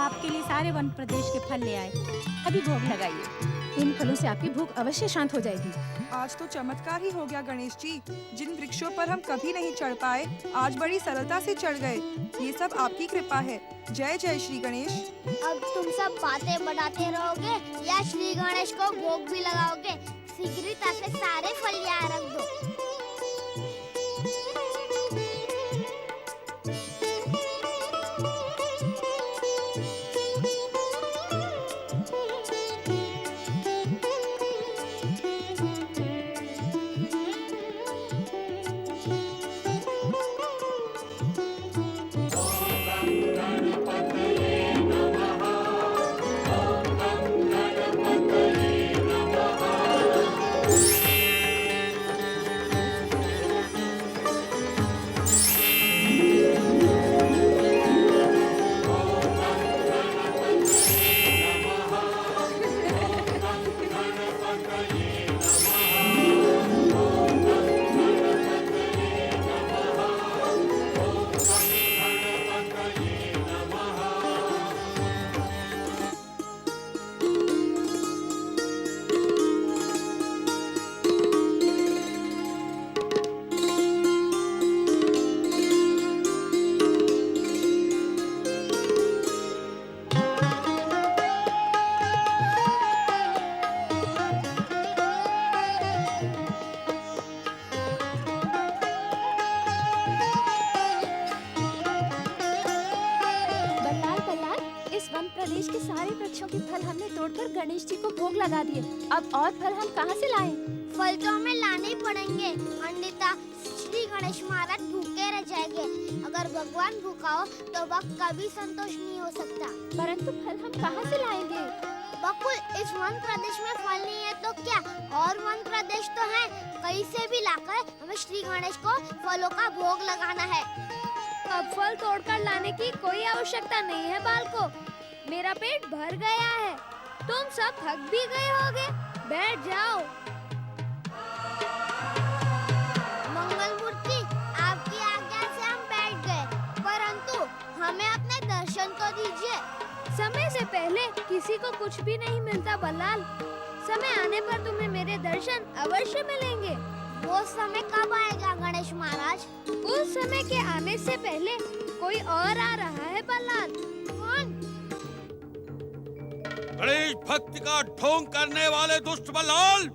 आपके लिए सारे वन प्रदेश के फल ले आए, अभी भोग लगाइए। इन फलों से आपकी भूख अवश्य शांत हो जाएगी। आज तो चमत्कार ही हो गया गणेश जी। जिन वृक्षों पर हम कभी नहीं चढ़ पाए, आज बड़ी सरलता से चढ़ गए। ये सब आपकी कृपा है। जय जय श्री गणेश। अब तुम सब बातें बढ़ाते रहोगे या श्री गणेश को भोग भी लगाओगे? शीघ्रता से सारे फल यहाँ रख दो। प्रदेश के सारे वृक्षों के फल हमने तोड़कर गणेश जी को भोग लगा दिए। अब और फल हम कहाँ से लाएं? फल तो हमें लाने ही पड़ेंगे, अन्यथा श्री गणेश महाराज भूखे रह जाएंगे। अगर भगवान भूखा हो तो वह कभी संतोष नहीं हो सकता। परंतु फल हम कहाँ से लाएंगे? बकुल, इस वन प्रदेश में फल नहीं है तो क्या, और वन प्रदेश तो है। कहीं से भी लाकर हमें श्री गणेश को फलों का भोग लगाना है। अब फल तोड़कर लाने की कोई आवश्यकता नहीं है बालको। मेरा पेट भर गया है, तुम सब थक भी गए होगे, बैठ जाओ। मंगल मूर्ति, आपकी आज्ञा से हम बैठ गए, परंतु हमें अपने दर्शन तो दीजिए। समय से पहले किसी को कुछ भी नहीं मिलता बल्लाल। समय आने पर तुम्हें मेरे दर्शन अवश्य मिलेंगे। वो समय कब आएगा गणेश महाराज? उस समय के आने से पहले कोई और आ रहा है बल्लाल। कौन? गणेश भक्ति का ढोंग करने वाले दुष्ट बल्लाल,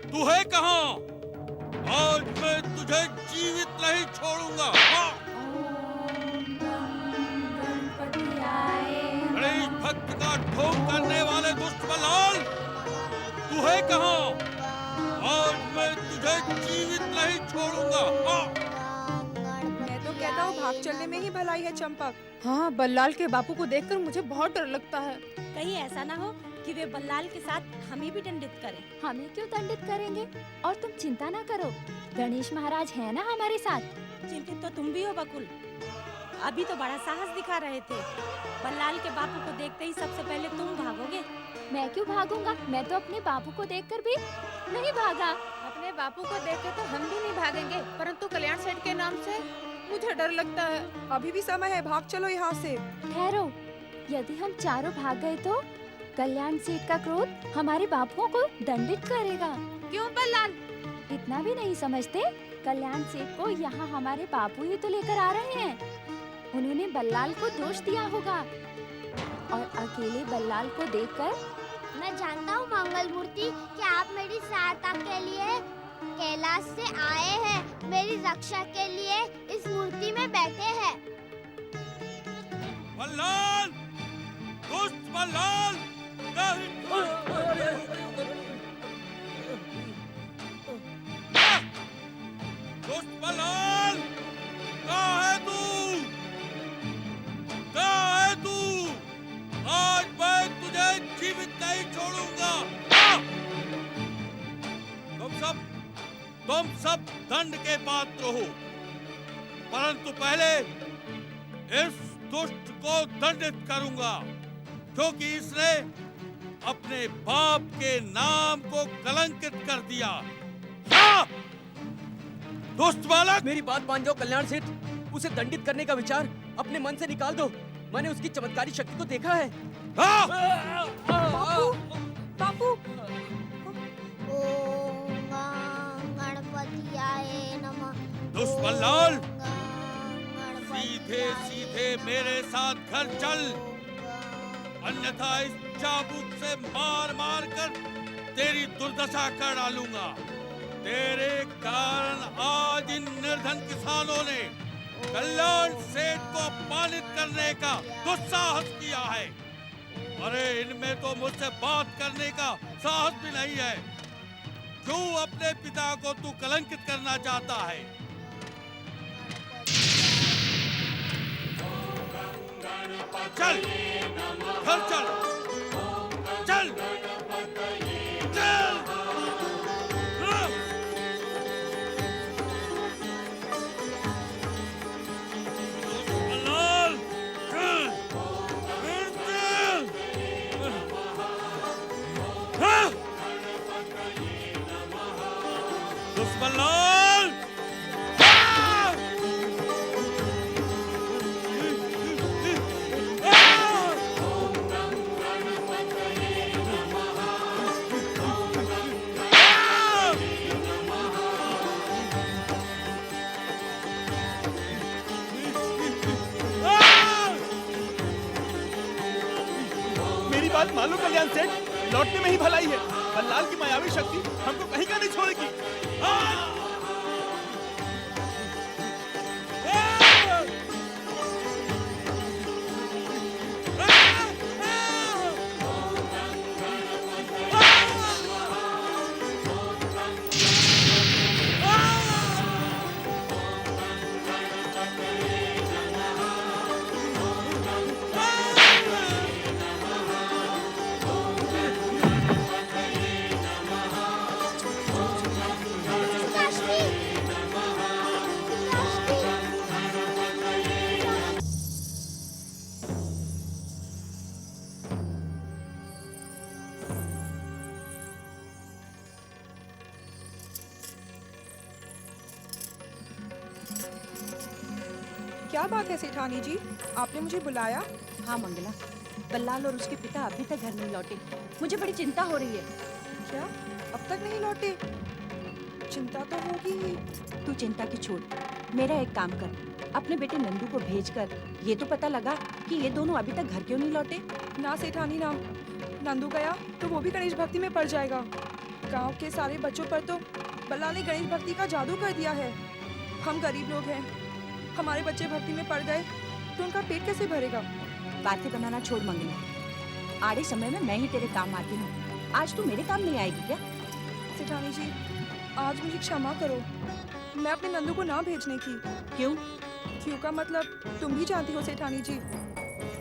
तू है कहाँ? आज मैं तुझे जीवित नहीं छोड़ूंगा। गणेश भक्ति का ढोंग करने वाले दुष्ट बल्लाल, तू है कहाँ? आज मैं तुझे जीवित नहीं छोड़ूंगा। मैं तो कहता हूँ भाग चलने में ही भलाई है चंपक। हाँ, बल्लाल के बापू को देखकर मुझे बहुत डर लगता है। कहीं ऐसा ना हो कि वे बल्लाल के साथ हमें भी दंडित करें। हमें क्यों दंडित करेंगे? और तुम चिंता ना करो, गणेश महाराज है ना हमारे साथ। चिंतित तो तुम भी हो बकुल। अभी तो बड़ा साहस दिखा रहे थे। बल्लाल के बापू को देखते ही सबसे पहले तुम भागोगे। मैं क्यों भागूंगा? मैं तो अपने बापू को देखकर भी नहीं भागा। अपने बापू को देखकर तो हम भी नहीं भागेंगे, परंतु कल्याण सेठ के नाम से मुझे डर लगता है। अभी भी समय है, भाग चलो यहाँ से। ठहरो, यदि हम चारों भाग गए तो कल्याण सेठ का क्रोध हमारे बापुओं को दंडित करेगा। क्यों बल्लाल? इतना भी नहीं समझते? कल्याण सेठ को यहाँ हमारे बापू ही तो लेकर आ रहे हैं। उन्होंने बल्लाल को दोष दिया होगा और अकेले बल्लाल को देखकर। मैं जानता हूँ मंगल मूर्ति कि आप मेरी सहायता के लिए कैलाश से आए हैं, मेरी रक्षा के लिए इस मूर्ति में बैठे हैं। बल्लाल, दुष्ट बल्लाल, दुष्ट बल्लाल, कहाँ है तू? कहाँ है तू? आज मैं तुझे जीवित नहीं छोड़ूंगा। तुम सब दंड के पात्र हो, परंतु पहले इस दुष्ट को दंडित करूंगा, क्योंकि इसने अपने बाप के नाम को कलंकित कर दिया। हाँ! दुष्ट बालक, मेरी बात मान जाओ कल्याण सेठ, उसे दंडित करने का विचार अपने मन से निकाल दो। मैंने उसकी चमत्कारी शक्ति को देखा है। बापू, बापू, ओम गणपतियाय नमः। दुश्मन लाल, ओम सीधे सीधे मेरे साथ घर चल, अन्यथा इस चाबुक से मार मार कर तेरी दुर्दशा कर डालूंगा। तेरे कारण आज इन निर्धन किसानों ने कल्याण सेठ को अपमानित करने का दुस्साहस किया है। अरे इनमें तो मुझसे बात करने का साहस भी नहीं है। क्यों अपने पिता को तू कलंकित करना चाहता है? चल, घर चल, चल, चल। दुश्मन मेरी बात मान लो कल्याण सेठ, लौटने में ही भलाई है। बल्लाल की मायावी शक्ति हमको कहीं का नहीं छोड़ेगी। क्या बात है सेठानी जी, आपने मुझे बुलाया? हाँ मंगला, बल्लाल और उसके पिता अभी तक घर नहीं लौटे। मुझे बड़ी चिंता हो रही है। क्या अब तक नहीं लौटे? चिंता तो होगी ही। तू चिंता की छोड़, मेरा एक काम कर, अपने बेटे नंदू को भेजकर ये तो पता लगा कि ये दोनों अभी तक घर क्यों नहीं लौटे। ना सेठानी ना, नंदू गया तो वो भी गणेश भक्ति में पड़ जाएगा। गांव के सारे बच्चों पर तो बल्लाल ने गणेश भक्ति का जादू कर दिया है। हम गरीब लोग हैं, हमारे बच्चे भक्ति में पड़ गए तो उनका पेट कैसे भरेगा? बातें बनाना छोड़ मंगला, आड़े समय में मैं ही तेरे काम आती हूँ। आज तू मेरे काम नहीं आएगी क्या? सेठानी जी, आज मुझे क्षमा करो, मैं अपने नंदू को ना भेजने की। क्यों? क्यों का मतलब तुम भी जानती हो सेठानी जी।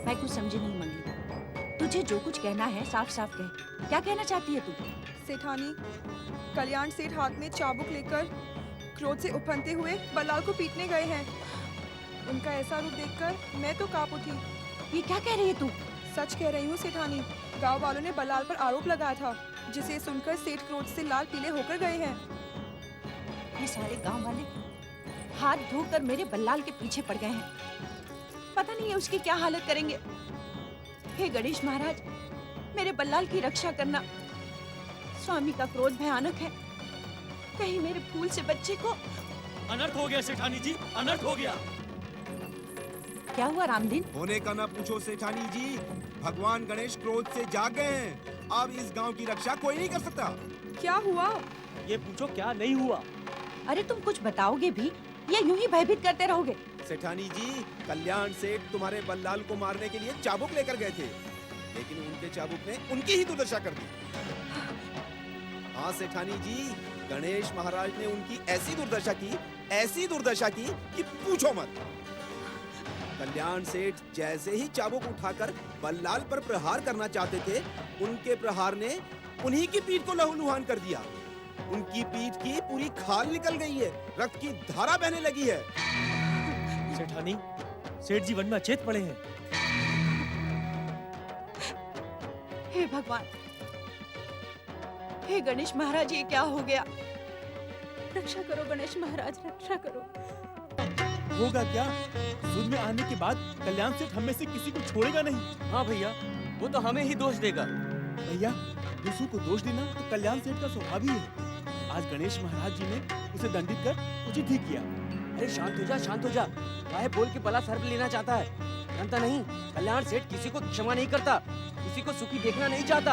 मैं कुछ समझी नहीं मंगली, तुझे जो कुछ कहना है साफ साफ कह। क्या कहना चाहती है तू? सेठानी, कल्याण सेठ हाथ में चाबुक लेकर क्रोध से उफनते हुए बल्लाल को पीटने गए हैं। उनका ऐसा रूप देखकर मैं तो कांप उठी। ये क्या कह रही है तू? सच कह रही हूँ सेठानी, गांव वालों ने बल्लाल पर आरोप लगाया था, जिसे सुनकर सेठ क्रोध से लाल पीले होकर गए हैं। ये सारे गांव वाले हाथ धोकर मेरे बल्लाल के पीछे पड़ गए हैं। पता नहीं है उसकी क्या हालत करेंगे। हे गणेश महाराज, मेरे बल्लाल की रक्षा करना। स्वामी का क्रोध भयानक है, कहीं मेरे फूल से बच्चे को। अनर्थ हो गया सेठानी जी, अनर्थ हो गया। क्या हुआ रामदीन? होने का ना पूछो सेठानी जी, भगवान गणेश क्रोध से जाग गए हैं। अब इस गांव की रक्षा कोई नहीं कर सकता। क्या हुआ? ये पूछो क्या नहीं हुआ। अरे तुम कुछ बताओगे भी या यूं ही भयभीत करते रहोगे? सेठानी जी, कल्याण सेठ तुम्हारे बल्लाल को मारने के लिए चाबुक लेकर गए थे, लेकिन उनके चाबुक ने उनकी ही दुर्दशा कर दी। हाँ सेठानी जी, गणेश महाराज ने उनकी ऐसी दुर्दशा की कि पूछो मत। कल्याण सेठ जैसे ही चाबुक उठाकर बल्लाल पर प्रहार करना चाहते थे, उनके प्रहार ने उन्हीं की पीठ को लहूलुहान कर दिया। उनकी पीठ की पूरी खाल निकल गई है, रक्त की धारा बहने लगी है। सेठानी, सेठ जी वन में अचेत पड़े हैं। हे भगवान, हे गणेश महाराज, ये क्या हो गया? रक्षा करो गणेश महाराज, रक्षा करो। होगा क्या? सूद में आने के बाद कल्याण सेठ हम में से किसी को छोड़ेगा नहीं। हाँ भैया, वो तो हमें ही दोष देगा। भैया, दूसरों को दोष देना तो कल्याण सेठ का स्वभाव ही है। आज गणेश महाराज जी ने उसे दंडित कर उचित ही किया। अरे शांत हो जा, शांत हो जा। काहे बोल के बला सर पे लेना चाहता है? जानता नहीं, कल्याण सेठ किसी को क्षमा नहीं करता, किसी को सुखी देखना नहीं चाहता।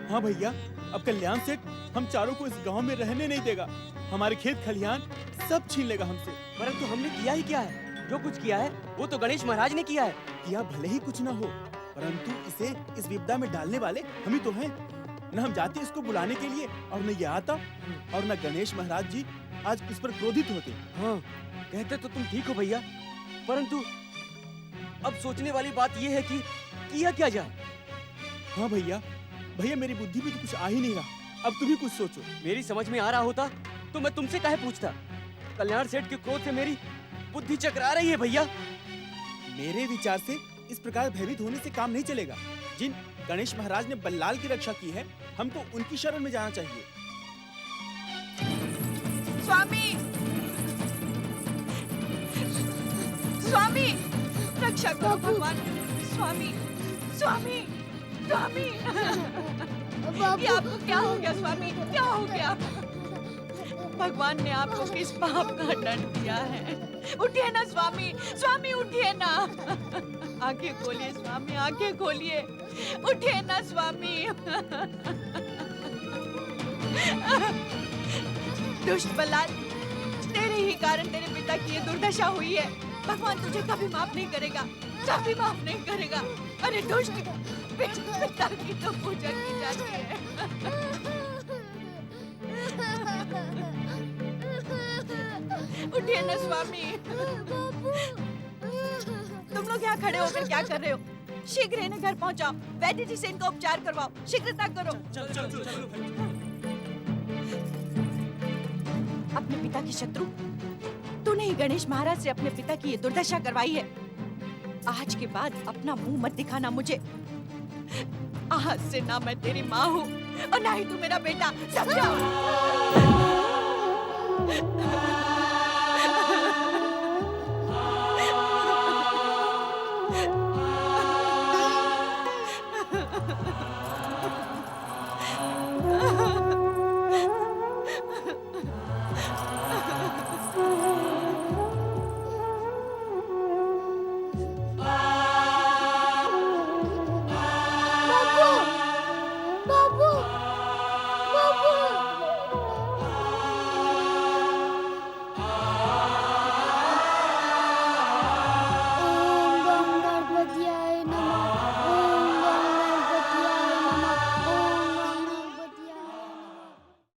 हाँ भैया, अब कल्याण सेठ हम चारों को इस गांव में रहने नहीं देगा। हमारे खेत खलिहान सब छीन लेगा हमसे। परंतु हमने किया ही क्या है? जो कुछ किया है वो तो गणेश महाराज ने किया है। किया भले ही कुछ न हो, परंतु इसे इस विपदा में डालने वाले हम ही तो हैं। न हम जाते इसको बुलाने के लिए और न ये आता, और न गणेश महाराज जी आज इस पर क्रोधित होते। हाँ, कहते तो तुम ठीक हो भैया, परंतु अब सोचने वाली बात ये है कि किया क्या जाए। हाँ भैया, भैया मेरी बुद्धि में तो कुछ आ ही नहीं रहा। अब तुम ही कुछ सोचो। मेरी समझ में आ रहा होता तो मैं तुमसे काहे पूछता। कल्याण सेठ के क्रोध से मेरी बुद्धि चकरा रही है भैया। मेरे विचार से इस प्रकार भयभीत होने से काम नहीं चलेगा। जिन गणेश महाराज ने बल्लाल की रक्षा की है, हमको उनकी शरण में जाना चाहिए। स्वामी, स्वामी, रक्षा करो भगवान। स्वामी, स्वामी, स्वामी, ये आपको क्या हो गया स्वामी? क्या हो गया? भगवान ने आपको किस पाप का दंड दिया है? उठिए ना स्वामी, स्वामी उठिए ना। आंखें खोलिए स्वामी, आंखें खोलिए। उठिए ना स्वामी। दुष्ट बल्लाल, तेरे ही कारण तेरे पिता की ये दुर्दशा हुई है। भगवान तुझे कभी माफ नहीं करेगा, कभी माफ नहीं करेगा। अरे दुष्ट, पिता की तो पूजा की जाती है। उठिए ना स्वामी। तुम लोग यहाँ खड़े होकर क्या कर रहे हो? शीघ्र इन्हें घर पहुँचाओ, वैद्य जी से इनका उपचार करवाओ। शीघ्रता करो। अपने पिता की शत्रु तूने ही गणेश महाराज से अपने पिता की ये दुर्दशा करवाई है। आज के बाद अपना मुंह मत दिखाना मुझे। आज से ना मैं तेरी माँ हूँ और ना ही तू मेरा बेटा। समझा?